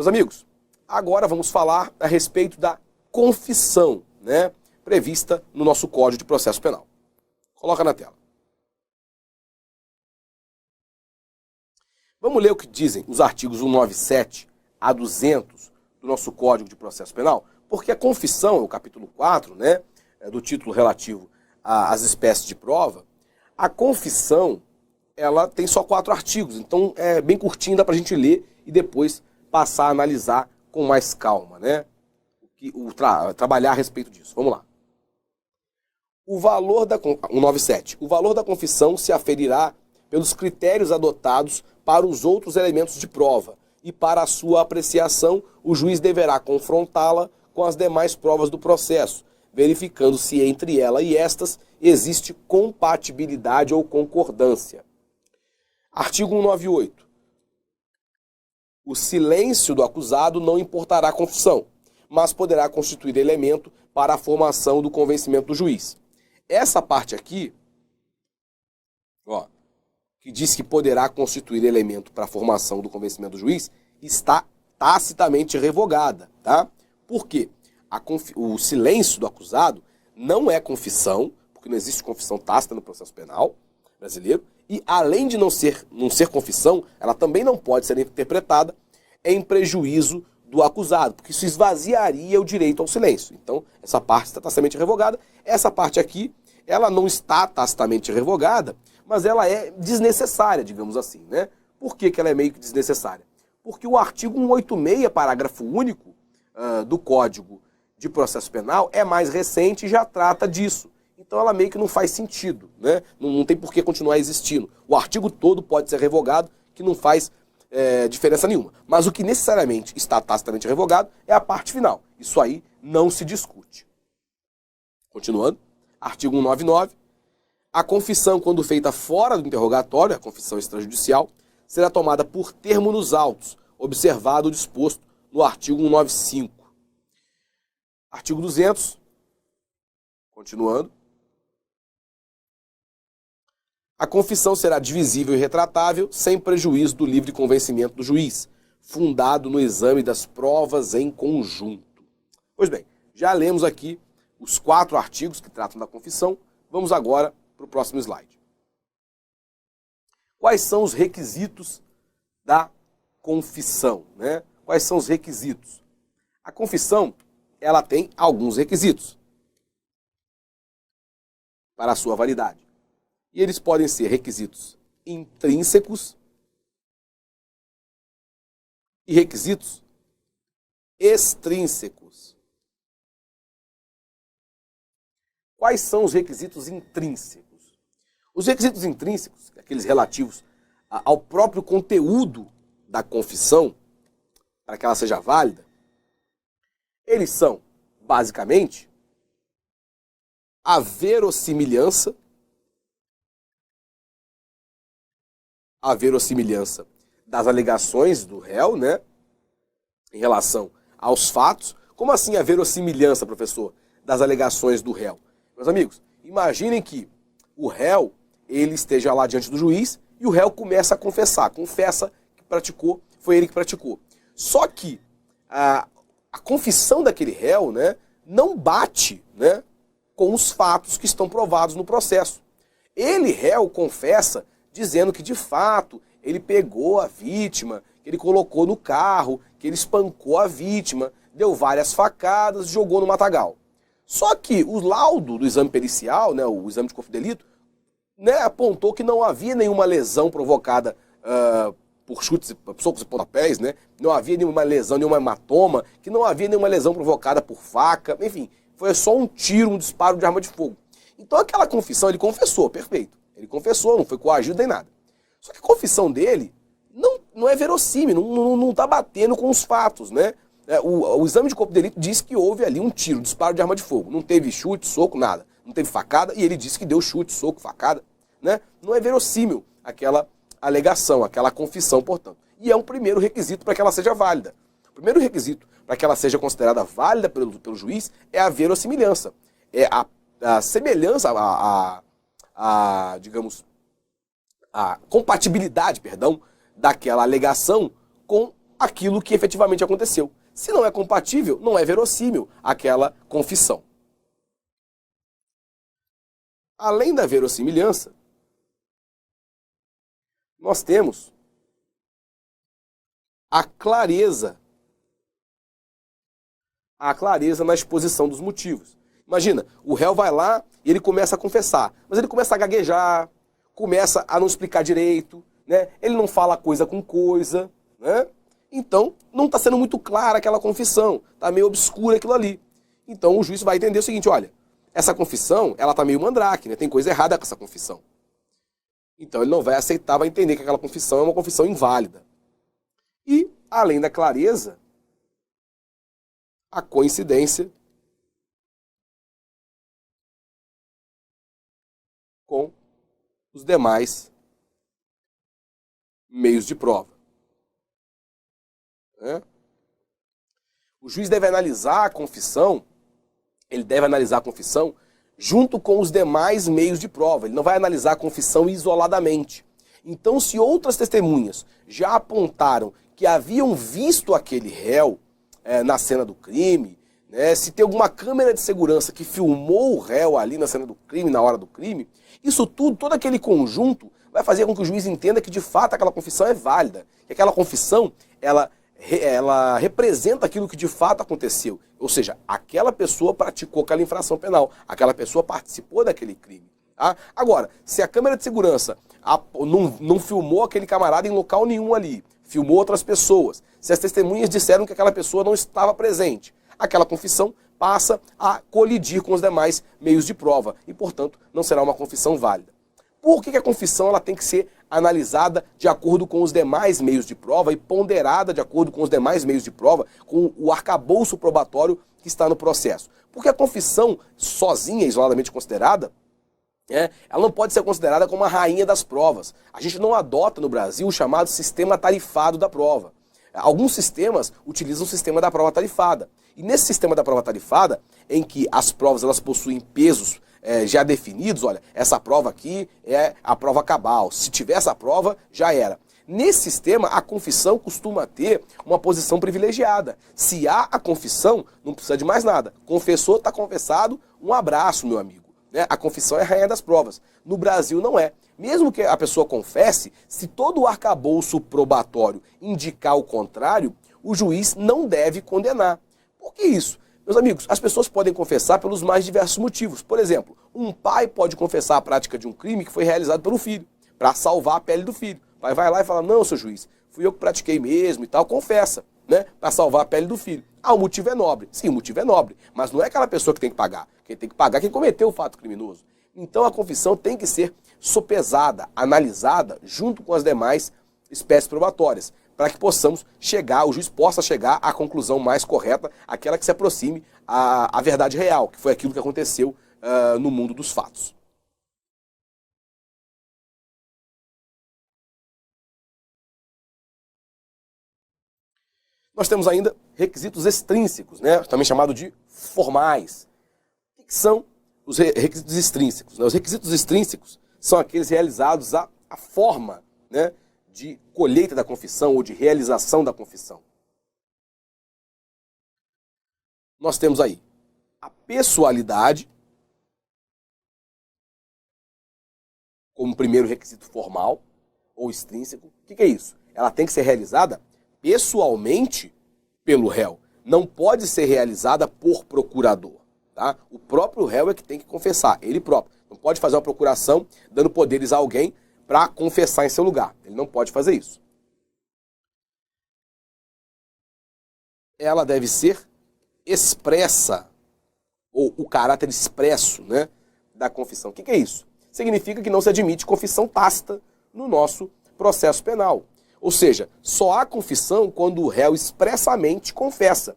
Meus amigos, agora vamos falar a respeito da confissão, né, prevista no nosso Código de Processo Penal. Coloca na tela. Vamos ler o que dizem os artigos 197 a 200 do nosso Código de Processo Penal, porque a confissão, o capítulo 4, né, do título relativo às espécies de prova, a confissão, ela tem só 4 artigos, então é bem curtinho, dá pra gente ler e depois passar a analisar com mais calma, né, trabalhar a respeito disso. Vamos lá. O valor da 197. O valor da confissão se aferirá pelos critérios adotados para os outros elementos de prova, e para a sua apreciação, o juiz deverá confrontá-la com as demais provas do processo, verificando se entre ela e estas existe compatibilidade ou concordância. Artigo 198. O silêncio do acusado não importará a confissão, mas poderá constituir elemento para a formação do convencimento do juiz. Essa parte aqui, ó, que diz que poderá constituir elemento para a formação do convencimento do juiz, está tacitamente revogada, tá? Por quê? O silêncio do acusado não é confissão, porque não existe confissão tácita no processo penal brasileiro, e além de não ser confissão, ela também não pode ser interpretada em prejuízo do acusado, porque isso esvaziaria o direito ao silêncio. Então, essa parte está tacitamente revogada. Essa parte aqui, ela não está tacitamente revogada, mas ela é desnecessária, digamos assim, né? Por que ela é meio que desnecessária? Porque o artigo 186, parágrafo único do Código de Processo Penal é mais recente e já trata disso. Então ela meio que não faz sentido, né? Não tem por que continuar existindo. O artigo todo pode ser revogado, que não faz diferença nenhuma. Mas o que necessariamente está tacitamente revogado é a parte final. Isso aí não se discute. Continuando, artigo 199. A confissão, quando feita fora do interrogatório, a confissão extrajudicial, será tomada por termo nos autos, observado o disposto no artigo 195. Artigo 200. Continuando. A confissão será divisível e retratável, sem prejuízo do livre convencimento do juiz, fundado no exame das provas em conjunto. Pois bem, já lemos aqui os 4 artigos que tratam da confissão. Vamos agora para o próximo slide. Quais são os requisitos da confissão, né? Quais são os requisitos? A confissão, ela tem alguns requisitos para a sua validade. E eles podem ser requisitos intrínsecos e requisitos extrínsecos. Quais são os requisitos intrínsecos? Os requisitos intrínsecos, aqueles relativos ao próprio conteúdo da confissão, para que ela seja válida, eles são, basicamente, a verossimilhança das alegações do réu, né, em relação aos fatos. Como assim a verossimilhança, professor, das alegações do réu? Meus amigos, imaginem que o réu, ele esteja lá diante do juiz e o réu começa a confessar, confessa que praticou, foi ele que praticou. Só que a confissão daquele réu, né, não bate, né, com os fatos que estão provados no processo. Ele, réu, confessa dizendo que de fato ele pegou a vítima, que ele colocou no carro, que ele espancou a vítima, deu várias facadas, jogou no matagal. Só que o laudo do exame pericial, né, o exame de corpo de delito, né, apontou que não havia nenhuma lesão provocada por chutes, socos e pontapés, né? Não havia nenhuma lesão, nenhuma hematoma, que não havia nenhuma lesão provocada por faca, enfim, foi só um tiro, um disparo de arma de fogo. Então aquela confissão, ele confessou, perfeito. Ele confessou, não foi coagido nem nada. Só que a confissão dele não é verossímil, não está batendo com os fatos, né? O exame de corpo de delito diz que houve ali um tiro, um disparo de arma de fogo. Não teve chute, soco, nada. Não teve facada, e ele disse que deu chute, soco, facada, né? Não é verossímil aquela alegação, aquela confissão, portanto. E é um primeiro requisito para que ela seja válida. O primeiro requisito para que ela seja considerada válida pelo juiz é a verossimilhança. É a semelhança, digamos, a compatibilidade, perdão, daquela alegação com aquilo que efetivamente aconteceu. Se não é compatível, não é verossímil aquela confissão. Além da verossimilhança, nós temos a clareza na exposição dos motivos. Imagina, o réu vai lá e ele começa a confessar, mas ele começa a gaguejar, começa a não explicar direito, né? Ele não fala coisa com coisa, né? Então, não está sendo muito clara aquela confissão, está meio obscura aquilo ali. Então, o juiz vai entender o seguinte, olha, essa confissão, ela está meio mandrake, né? Tem coisa errada com essa confissão. Então, ele não vai aceitar, vai entender que aquela confissão é uma confissão inválida. E, além da clareza, a coincidência com os demais meios de prova. O juiz deve analisar a confissão, junto com os demais meios de prova. Ele não vai analisar a confissão isoladamente. Então, se outras testemunhas já apontaram que haviam visto aquele réu na cena do crime, né, se tem alguma câmera de segurança que filmou o réu ali na cena do crime, na hora do crime, isso tudo, todo aquele conjunto, vai fazer com que o juiz entenda que de fato aquela confissão é válida, que aquela confissão, ela representa aquilo que de fato aconteceu. Ou seja, aquela pessoa praticou aquela infração penal, aquela pessoa participou daquele crime. Tá? Agora, se a câmera de segurança não filmou aquele camarada em local nenhum ali, filmou outras pessoas, se as testemunhas disseram que aquela pessoa não estava presente, aquela confissão passa a colidir com os demais meios de prova e, portanto, não será uma confissão válida. Por que a confissão ela tem que ser analisada de acordo com os demais meios de prova e ponderada de acordo com os demais meios de prova, com o arcabouço probatório que está no processo? Porque a confissão, sozinha, isoladamente considerada, ela não pode ser considerada como a rainha das provas. A gente não adota no Brasil o chamado sistema tarifado da prova. Alguns sistemas utilizam o sistema da prova tarifada. E nesse sistema da prova tarifada, em que as provas elas possuem pesos já definidos, olha, essa prova aqui é a prova cabal. Se tiver essa prova, já era. Nesse sistema, a confissão costuma ter uma posição privilegiada. Se há a confissão, não precisa de mais nada. Confessou, está confessado, um abraço, meu amigo. A confissão é a rainha das provas. No Brasil não é. Mesmo que a pessoa confesse, se todo o arcabouço probatório indicar o contrário, o juiz não deve condenar. Por que isso? Meus amigos, as pessoas podem confessar pelos mais diversos motivos. Por exemplo, um pai pode confessar a prática de um crime que foi realizado pelo filho, para salvar a pele do filho. O pai vai lá e fala, não, seu juiz, fui eu que pratiquei mesmo e tal, confessa, né, para salvar a pele do filho. Ah, o motivo é nobre. Sim, o motivo é nobre, mas não é aquela pessoa que tem que pagar. Quem tem que pagar é quem cometeu o fato criminoso. Então a confissão tem que ser sopesada, analisada, junto com as demais espécies probatórias, para que possamos chegar, o juiz possa chegar à conclusão mais correta, aquela que se aproxime à verdade real, que foi aquilo que aconteceu no mundo dos fatos. Nós temos ainda requisitos extrínsecos, né, também chamado de formais. O que são os requisitos extrínsecos? Os requisitos extrínsecos são aqueles realizados à forma, né, de colheita da confissão ou de realização da confissão. Nós temos aí a pessoalidade como primeiro requisito formal ou extrínseco. O que é isso? Ela tem que ser realizada pessoalmente pelo réu. Não pode ser realizada por procurador. Tá? O próprio réu é que tem que confessar, ele próprio. Não pode fazer uma procuração dando poderes a alguém para confessar em seu lugar. Ele não pode fazer isso. Ela deve ser expressa, ou o caráter expresso, né, da confissão. O que é isso? Significa que não se admite confissão tácita no nosso processo penal. Ou seja, só há confissão quando o réu expressamente confessa.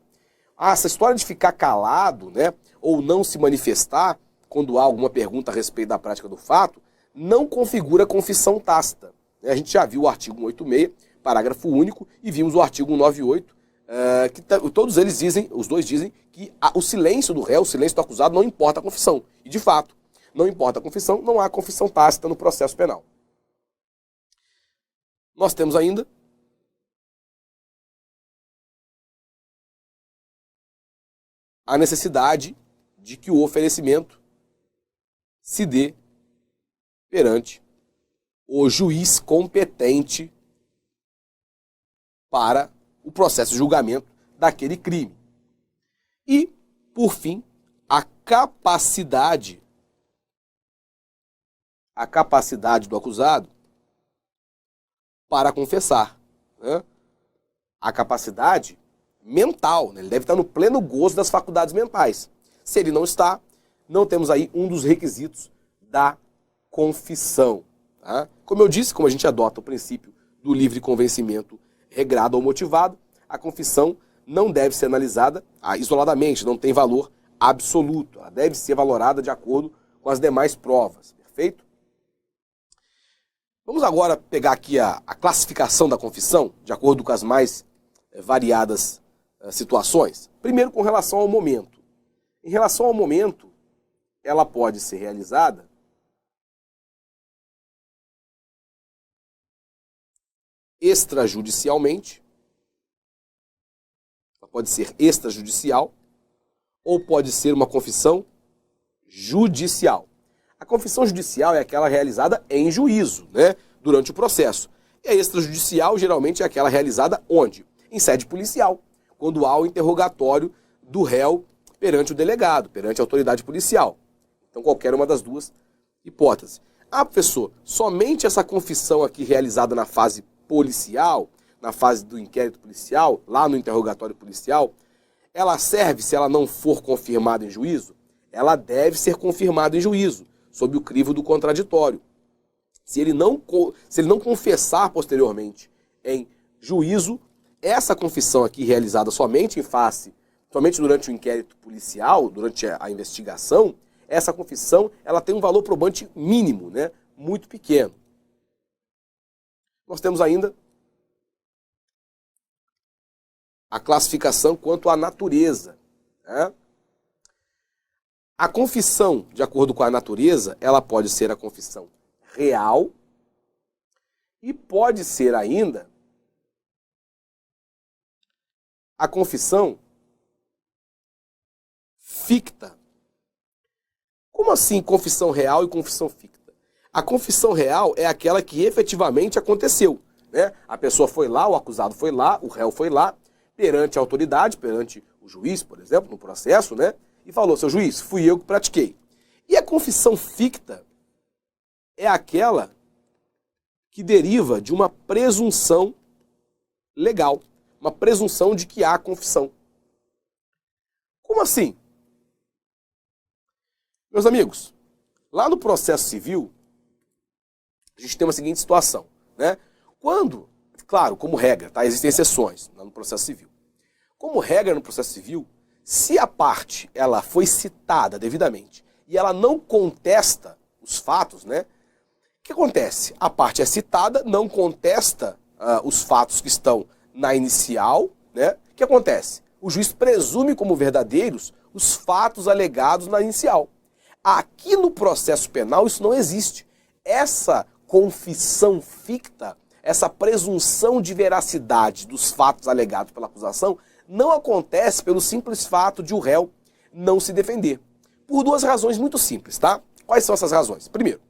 Essa história de ficar calado, né, ou não se manifestar quando há alguma pergunta a respeito da prática do fato, não configura confissão tácita. A gente já viu o artigo 186, parágrafo único, e vimos o artigo 198, que todos eles dizem, os dois dizem, que o silêncio do réu, o silêncio do acusado, não importa a confissão. E, de fato, não importa a confissão, não há confissão tácita no processo penal. Nós temos ainda a necessidade de que o oferecimento se dê perante o juiz competente para o processo de julgamento daquele crime. E, por fim, a capacidade do acusado para confessar, né? A capacidade mental, né? Ele deve estar no pleno gozo das faculdades mentais. Se ele não está, não temos aí um dos requisitos da confissão. Tá? Como eu disse, como a gente adota o princípio do livre convencimento regrado ou motivado, a confissão não deve ser analisada isoladamente, não tem valor absoluto. Ela deve ser valorada de acordo com as demais provas. Perfeito? Vamos agora pegar aqui a classificação da confissão, de acordo com as mais variadas situações. Primeiro, com relação ao momento. Em relação ao momento, ela pode ser realizada extrajudicialmente, ela pode ser extrajudicial, ou pode ser uma confissão judicial. A confissão judicial é aquela realizada em juízo, né, durante o processo. E a extrajudicial geralmente é aquela realizada onde? Em sede policial, quando há o interrogatório do réu perante o delegado, perante a autoridade policial. Então qualquer uma das duas hipóteses. Ah, professor, somente essa confissão aqui realizada na fase policial, na fase do inquérito policial, lá no interrogatório policial, ela serve se ela não for confirmada em juízo? Ela deve ser confirmada em juízo, sob o crivo do contraditório. Se ele não confessar posteriormente em juízo, essa confissão aqui realizada somente durante o inquérito policial, durante a investigação, essa confissão ela tem um valor probante mínimo, né, muito pequeno. Nós temos ainda a classificação quanto à natureza, né? A confissão, de acordo com a natureza, ela pode ser a confissão real e pode ser ainda a confissão ficta. Como assim confissão real e confissão ficta? A confissão real é aquela que efetivamente aconteceu, né? A pessoa foi lá, o acusado foi lá, o réu foi lá, perante a autoridade, perante o juiz, por exemplo, no processo, né? E falou, seu juiz, fui eu que pratiquei. E a confissão ficta é aquela que deriva de uma presunção legal, uma presunção de que há confissão. Como assim? Meus amigos, lá no processo civil, a gente tem uma seguinte situação, né? Quando, claro, como regra, tá? Existem exceções no processo civil. Como regra no processo civil, se a parte ela foi citada devidamente e ela não contesta os fatos, né? O que acontece? A parte é citada, não contesta os fatos que estão na inicial, né? O que acontece? O juiz presume como verdadeiros os fatos alegados na inicial. Aqui no processo penal isso não existe. Essa confissão ficta, essa presunção de veracidade dos fatos alegados pela acusação, não acontece pelo simples fato de o réu não se defender. Por duas razões muito simples, tá? Quais são essas razões? Primeiro,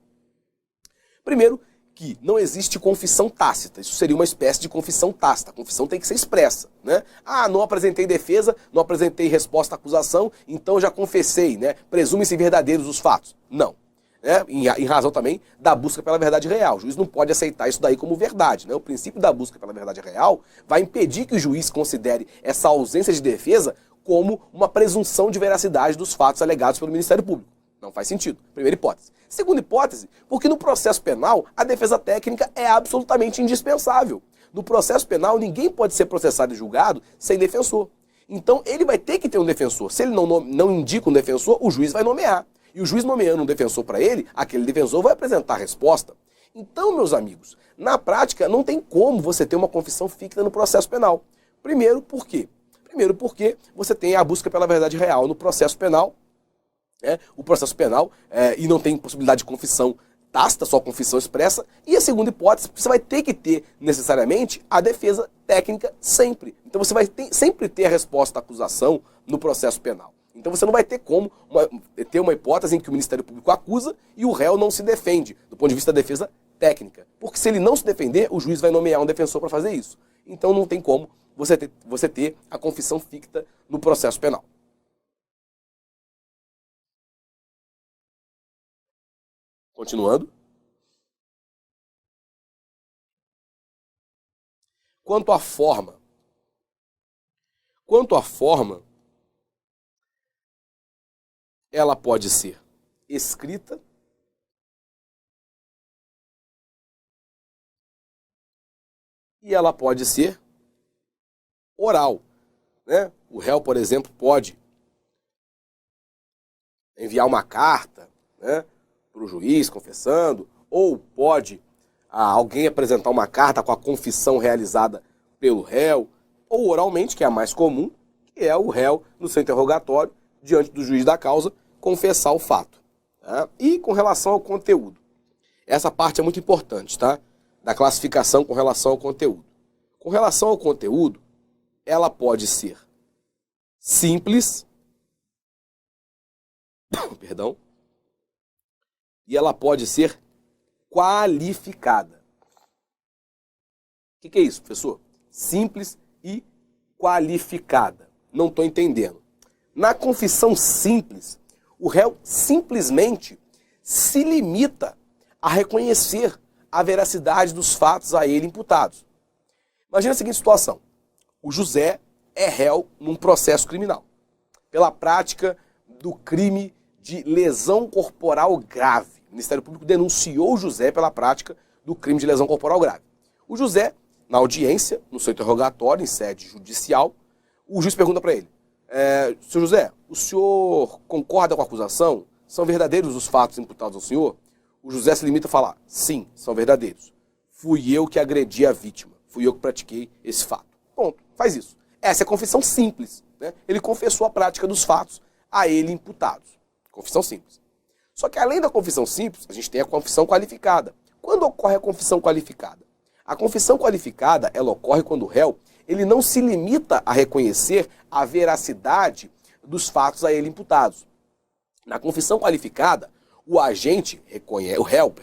que não existe confissão tácita. Isso seria uma espécie de confissão tácita. A confissão tem que ser expressa, né? Ah, não apresentei defesa, não apresentei resposta à acusação, então já confessei, né? Presume-se verdadeiros os fatos. Não. Né? Em razão também da busca pela verdade real. O juiz não pode aceitar isso daí como verdade, né? O princípio da busca pela verdade real vai impedir que o juiz considere essa ausência de defesa como uma presunção de veracidade dos fatos alegados pelo Ministério Público. Não faz sentido. Primeira hipótese. Segunda hipótese, porque no processo penal a defesa técnica é absolutamente indispensável. No processo penal ninguém pode ser processado e julgado sem defensor. Então ele vai ter que ter um defensor. Se ele não indica um defensor, o juiz vai nomear. E o juiz nomeando um defensor para ele, aquele defensor vai apresentar a resposta. Então, meus amigos, na prática não tem como você ter uma confissão ficta no processo penal. Primeiro, por quê? Primeiro, porque você tem a busca pela verdade real no processo penal. O processo penal, e não tem possibilidade de confissão tácita, só confissão expressa. E a segunda hipótese, você vai ter que ter necessariamente a defesa técnica sempre. Então você vai sempre ter a resposta à acusação no processo penal. Então você não vai ter como ter uma hipótese em que o Ministério Público acusa e o réu não se defende, do ponto de vista da defesa técnica. Porque se ele não se defender, o juiz vai nomear um defensor para fazer isso. Então não tem como você ter a confissão ficta no processo penal. Continuando. Quanto à forma, ela pode ser escrita e ela pode ser oral, né? O réu, por exemplo, pode enviar uma carta, né, para o juiz confessando, ou pode alguém apresentar uma carta com a confissão realizada pelo réu, ou oralmente, que é a mais comum, que é o réu, no seu interrogatório, diante do juiz da causa, confessar o fato. Tá? E com relação ao conteúdo, essa parte é muito importante, tá? Da classificação com relação ao conteúdo. Com relação ao conteúdo, ela pode ser simples, perdão, e ela pode ser qualificada. O que é isso, professor? Simples e qualificada. Não estou entendendo. Na confissão simples, o réu simplesmente se limita a reconhecer a veracidade dos fatos a ele imputados. Imagina a seguinte situação. O José é réu num processo criminal, pela prática do crime de lesão corporal grave. O Ministério Público denunciou o José pela prática do crime de lesão corporal grave. O José, na audiência, no seu interrogatório, em sede judicial, o juiz pergunta para ele, senhor José, o senhor concorda com a acusação? São verdadeiros os fatos imputados ao senhor? O José se limita a falar, sim, são verdadeiros. Fui eu que agredi a vítima. Fui eu que pratiquei esse fato. Ponto. Faz isso. Essa é a confissão simples. Né? Ele confessou a prática dos fatos a ele imputados. Confissão simples. Só que além da confissão simples, a gente tem a confissão qualificada. Quando ocorre a confissão qualificada? A confissão qualificada, ela ocorre quando o réu ele não se limita a reconhecer a veracidade dos fatos a ele imputados. Na confissão qualificada, o réu,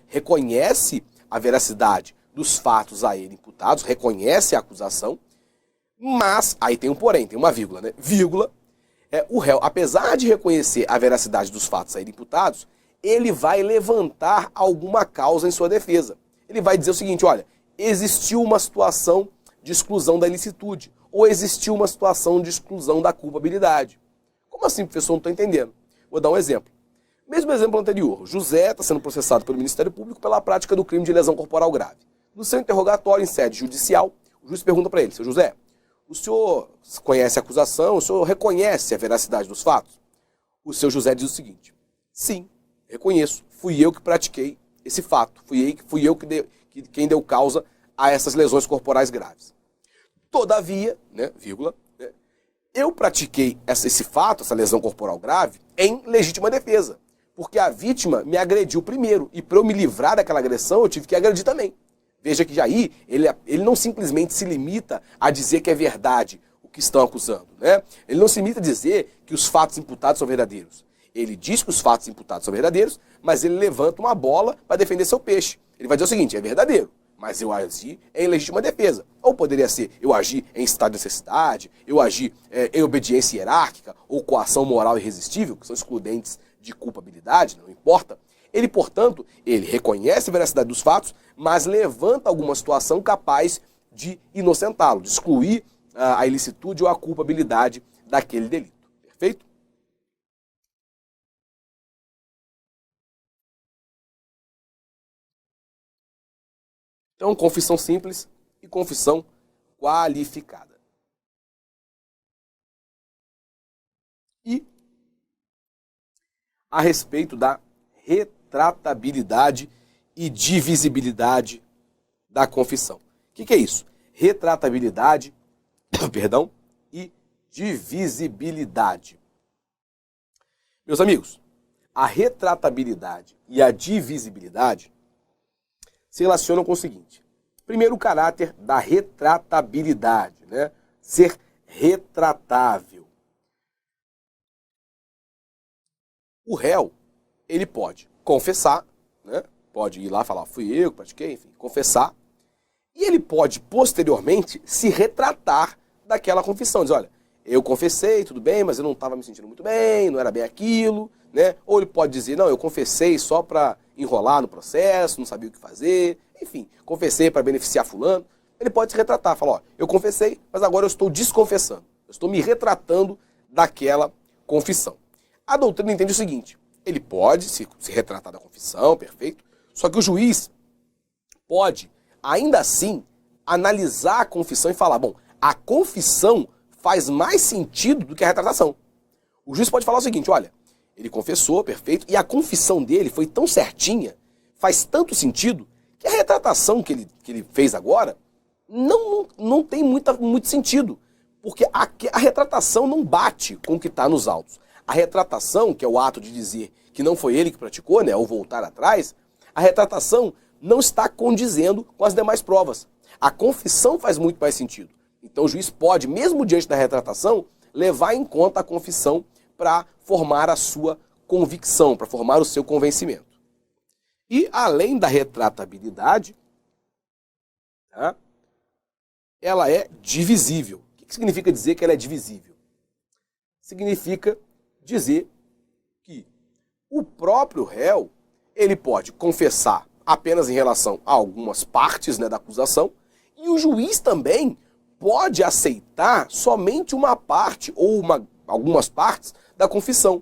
reconhece a veracidade dos fatos a ele imputados, reconhece a acusação, mas, aí tem um porém, tem uma vírgula, né? Vírgula, o réu, apesar de reconhecer a veracidade dos fatos a ele imputados, ele vai levantar alguma causa em sua defesa. Ele vai dizer o seguinte, olha, existiu uma situação de exclusão da ilicitude, ou existiu uma situação de exclusão da culpabilidade. Como assim, professor? Não estou entendendo. Vou dar um exemplo. Mesmo exemplo anterior, José está sendo processado pelo Ministério Público pela prática do crime de lesão corporal grave. No seu interrogatório em sede judicial, o juiz pergunta para ele, seu José, o senhor conhece a acusação, o senhor reconhece a veracidade dos fatos? O seu José diz o seguinte, sim, reconheço, fui eu que pratiquei esse fato, fui eu quem deu causa a essas lesões corporais graves. Todavia, né, vírgula, né, eu pratiquei esse fato, essa lesão corporal grave, em legítima defesa, porque a vítima me agrediu primeiro, e para eu me livrar daquela agressão, eu tive que agredir também. Veja que já aí, ele não simplesmente se limita a dizer que é verdade o que estão acusando, né? Ele não se limita a dizer que os fatos imputados são verdadeiros. Ele diz que os fatos imputados são verdadeiros, mas ele levanta uma bola para defender seu peixe. Ele vai dizer o seguinte, é verdadeiro, mas eu agi em legítima defesa. Ou poderia ser, eu agi em estado de necessidade, eu agi em obediência hierárquica, ou coação moral irresistível, que são excludentes de culpabilidade, não importa. Ele, portanto, ele reconhece a veracidade dos fatos, mas levanta alguma situação capaz de inocentá-lo, de excluir a ilicitude ou a culpabilidade daquele delito. Perfeito? Então, confissão simples e confissão qualificada. E a respeito da retratabilidade e divisibilidade da confissão. O que é isso? Retratabilidade, perdão, e divisibilidade. Meus amigos, a retratabilidade e a divisibilidade se relacionam com o seguinte. Primeiro, o caráter da retratabilidade, né? Ser retratável. O réu, ele pode confessar, né? Pode ir lá e falar, fui eu que pratiquei, enfim, confessar. E ele pode, posteriormente, se retratar daquela confissão. Dizer, olha, eu confessei, tudo bem, mas eu não estava me sentindo muito bem, não era bem aquilo, né? Ou ele pode dizer, não, eu confessei só para enrolar no processo, não sabia o que fazer, enfim, confessei para beneficiar fulano. Ele pode se retratar, falar, ó, eu confessei, mas agora eu estou desconfessando. Eu estou me retratando daquela confissão. A doutrina entende o seguinte, ele pode se retratar da confissão, perfeito, só que o juiz pode, ainda assim, analisar a confissão e falar, bom, a confissão faz mais sentido do que a retratação. O juiz pode falar o seguinte, olha, ele confessou, perfeito, e a confissão dele foi tão certinha, faz tanto sentido, que a retratação que ele fez agora não tem muito sentido, porque a retratação não bate com o que está nos autos. A retratação, que é o ato de dizer que não foi ele que praticou, né, ou voltar atrás, a retratação não está condizendo com as demais provas. A confissão faz muito mais sentido. Então o juiz pode, mesmo diante da retratação, levar em conta a confissão para formar a sua convicção, para formar o seu convencimento. E além da retratabilidade, tá, ela é divisível. O que significa dizer que ela é divisível? Significa dizer que o próprio réu, ele pode confessar apenas em relação a algumas partes, né, da acusação, e o juiz também pode aceitar somente uma parte ou algumas partes da confissão.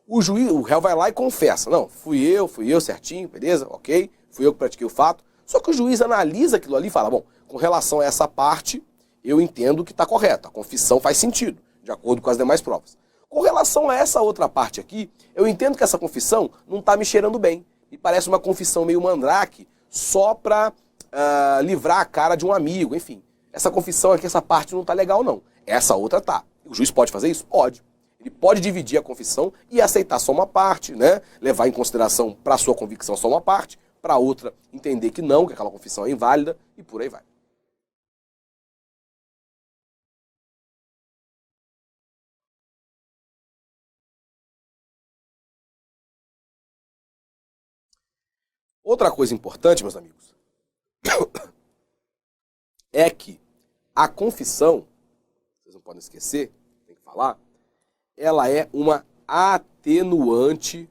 O réu vai lá e confessa, não, fui eu certinho, beleza, ok, fui eu que pratiquei o fato, só que o juiz analisa aquilo ali e fala, bom, com relação a essa parte, eu entendo que está correto, a confissão faz sentido, de acordo com as demais provas. Com relação a essa outra parte aqui, eu entendo que essa confissão não está me cheirando bem. Me parece uma confissão meio mandrake, só para livrar a cara de um amigo, enfim. Essa confissão aqui, essa parte não está legal não. Essa outra tá. O juiz pode fazer isso? Pode. Ele pode dividir a confissão e aceitar só uma parte, né? Levar em consideração para a sua convicção só uma parte, para a outra entender que não, que aquela confissão é inválida e por aí vai. Outra coisa importante, meus amigos, é que a confissão, vocês não podem esquecer, tem que falar, ela é uma atenuante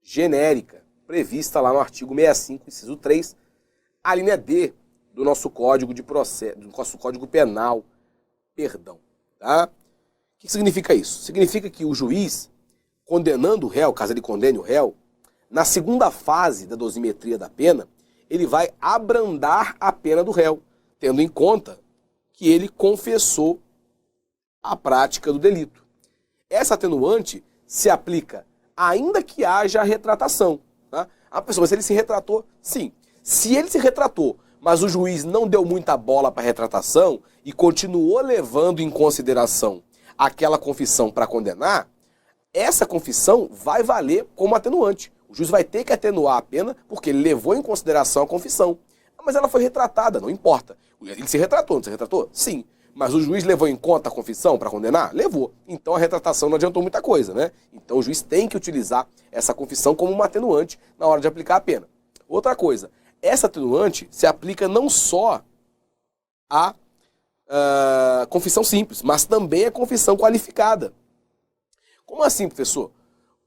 genérica, prevista lá no artigo 65, inciso 3, a linha D do nosso Código de Processo, do nosso Código Penal, perdão, tá? O que significa isso? Significa que o juiz, condenando o réu, caso ele condene o réu, na segunda fase da dosimetria da pena, ele vai abrandar a pena do réu, tendo em conta que ele confessou a prática do delito. Essa atenuante se aplica ainda que haja a retratação. Tá? A pessoa, mas ele se retratou? Sim. Se ele se retratou, mas o juiz não deu muita bola para a retratação e continuou levando em consideração aquela confissão para condenar, essa confissão vai valer como atenuante. O juiz vai ter que atenuar a pena porque ele levou em consideração a confissão. Mas ela foi retratada, não importa. Ele se retratou, não se retratou? Sim. Mas o juiz levou em conta a confissão para condenar? Levou. Então a retratação não adiantou muita coisa, né? Então o juiz tem que utilizar essa confissão como uma atenuante na hora de aplicar a pena. Outra coisa, essa atenuante se aplica não só à confissão simples, mas também à confissão qualificada. Como assim, professor?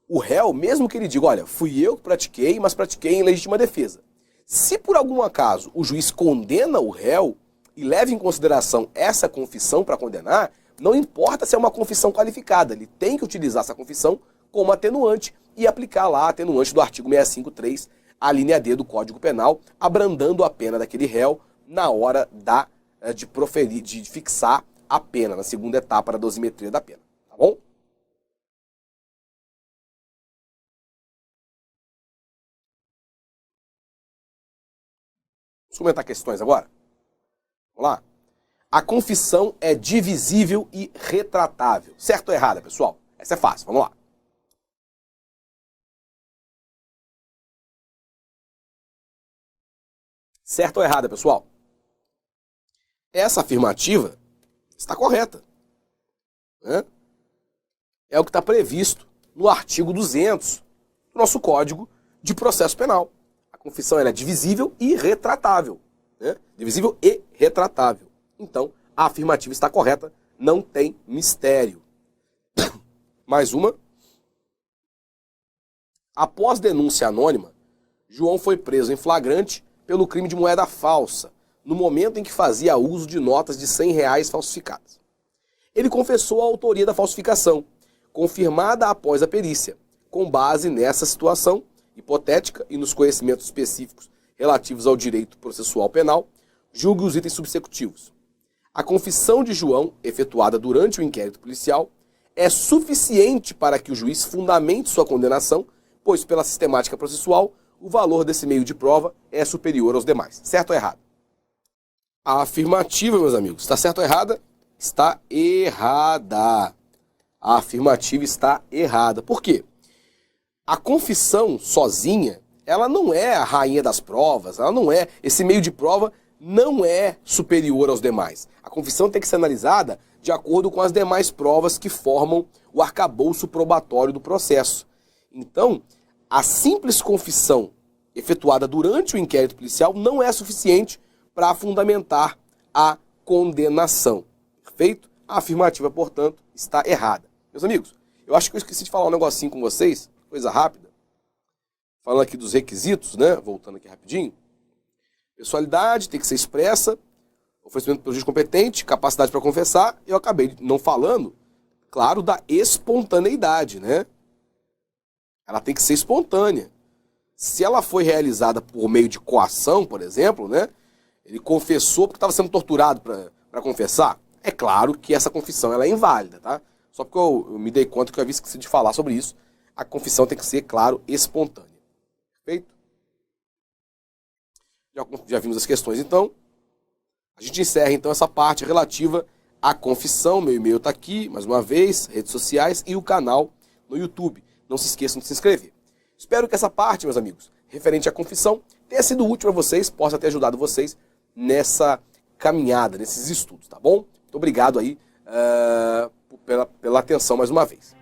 O réu, mesmo que ele diga, olha, fui eu que pratiquei, mas pratiquei em legítima defesa. Se por algum acaso o juiz condena o réu e leva em consideração essa confissão para condenar, não importa se é uma confissão qualificada, ele tem que utilizar essa confissão como atenuante e aplicar lá a atenuante do artigo 65.3, a linha D do Código Penal, abrandando a pena daquele réu na hora de fixar a pena, na segunda etapa da dosimetria da pena. Tá bom? Vamos comentar questões agora? Vamos lá? A confissão é divisível e retratável. Certo ou errada, pessoal? Essa é fácil, vamos lá. Certo ou errada, pessoal? Essa afirmativa está correta. Né? É o que está previsto no artigo 200 do nosso Código de Processo Penal. A confissão ela é divisível e retratável. Né? Divisível e retratável. Então, a afirmativa está correta, não tem mistério. Mais uma. Após denúncia anônima, João foi preso em flagrante pelo crime de moeda falsa, no momento em que fazia uso de notas de R$ 100 falsificadas. Ele confessou a autoria da falsificação, confirmada após a perícia. Com base nessa situação hipotética e nos conhecimentos específicos relativos ao direito processual penal, julgue os itens subsecutivos. A confissão de João, efetuada durante o inquérito policial, é suficiente para que o juiz fundamente sua condenação, pois pela sistemática processual, o valor desse meio de prova é superior aos demais. Certo ou errado? A afirmativa, meus amigos, está certo ou errada? Está errada. A afirmativa está errada. Por quê? A confissão sozinha, ela não é a rainha das provas, ela não é, esse meio de prova não é superior aos demais. A confissão tem que ser analisada de acordo com as demais provas que formam o arcabouço probatório do processo. Então, a simples confissão efetuada durante o inquérito policial não é suficiente para fundamentar a condenação. Perfeito? A afirmativa, portanto, está errada. Meus amigos, eu acho que eu esqueci de falar um negocinho com vocês, coisa rápida. Falando aqui dos requisitos, né? Voltando aqui rapidinho. Pessoalidade tem que ser expressa, oferecimento pelo juiz competente, capacidade para confessar. Eu acabei não falando, claro, da espontaneidade, né? Ela tem que ser espontânea. Se ela foi realizada por meio de coação, por exemplo, né? Ele confessou porque estava sendo torturado para confessar. É claro que essa confissão ela é inválida, tá? Só porque eu me dei conta que eu havia esquecido de falar sobre isso. A confissão tem que ser, claro, espontânea. Perfeito? Já vimos as questões, então. A gente encerra, então, essa parte relativa à confissão. Meu e-mail está aqui, mais uma vez, redes sociais e o canal no YouTube. Não se esqueçam de se inscrever. Espero que essa parte, meus amigos, referente à confissão, tenha sido útil para vocês, possa ter ajudado vocês nessa caminhada, nesses estudos, tá bom? Muito obrigado aí pela atenção mais uma vez.